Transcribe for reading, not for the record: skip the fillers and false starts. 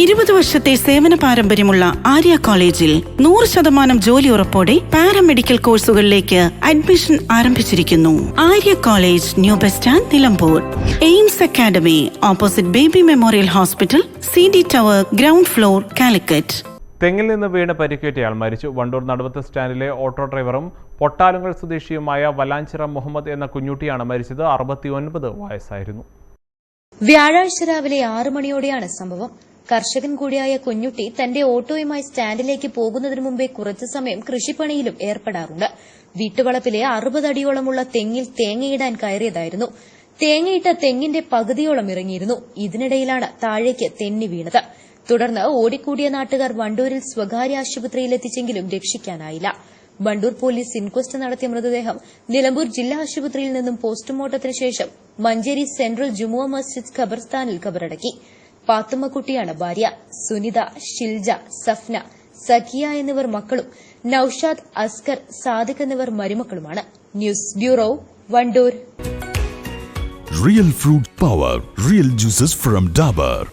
20 വർഷത്തെ സേവന പാരമ്പര്യമുള്ള ആര്യ കോളേജിൽ 100% ജോലി ഉറപ്പോടെ പാരാമെഡിക്കൽ കോഴ്സുകളിലേക്ക് അഡ്മിഷൻ ആരംഭിച്ചിരിക്കുന്നു. Arya College, New Bus Stand, Nilambur. Aims Academy, opposite Baby Memorial Hospital, CD tower, ground floor, Calicut. തെങ്ങിൽ നിന്ന് വീണ് പരിക്കേറ്റയാൾ മരിച്ചു. വണ്ടൂർ നടുവത്ത് സ്റ്റാൻഡിലെ ഓട്ടോ ഡ്രൈവറും പൊട്ടാലുങ്കൽ സ്വദേശിയുമായ വലാഞ്ചിറ മുഹമ്മദ് എന്ന കുഞ്ഞുട്ടിയാണ് മരിച്ചത്. 69 വയസ്സായിരുന്നു. വ്യാഴാഴ്ച രാവിലെ 6 മണിയോടെയാണ് സംഭവം. കർഷകൻ കൂടിയായ കുഞ്ഞുട്ടി തന്റെ ഓട്ടോയുമായി സ്റ്റാൻഡിലേക്ക് പോകുന്നതിനു മുമ്പേ കുറച്ചു സമയം കൃഷിപ്പണിയിലും ഏർപ്പെടാറുണ്ട്. വീട്ടുവളപ്പിലെ 60 അടിയോളമുള്ള തെങ്ങിൽ തേങ്ങയിടാൻ കയറിയതായിരുന്നു. തേങ്ങയിട്ട തെങ്ങിന്റെ പകുതിയോളം ഇറങ്ങിയിരുന്നു. ഇതിനിടയിലാണ് താഴേക്ക് തെന്നി വീണത്. തുടർന്ന് ഓടിക്കൂടിയ നാട്ടുകാർ വണ്ടൂരിൽ സ്വകാര്യ ആശുപത്രിയിലെത്തിച്ചെങ്കിലും രക്ഷിക്കാനായില്ല. വണ്ടൂർ പോലീസ് ഇൻക്വസ്റ്റ് നടത്തിയ മൃതദേഹം നിലമ്പൂർ ജില്ലാ ആശുപത്രിയിൽ നിന്നും പോസ്റ്റ്മോർട്ടത്തിന് ശേഷം മഞ്ചേരി സെൻട്രൽ ജുമുഅ മസ്ജിദ് ഖബർസ്ഥാനിൽ ഖബറടക്കി. പാത്തുമ്മക്കുട്ടിയാണ് ഭാര്യ. സുനിത, ഷിൽജ, സഫ്ന, സഖിയ എന്നിവർ മക്കളും നൌഷാദ്, അസ്കർ, സാദിഖ് എന്നിവർ മരുമക്കളുമാണ്. News bureau, Wandoor. Real fruit power, real juices from Dabur.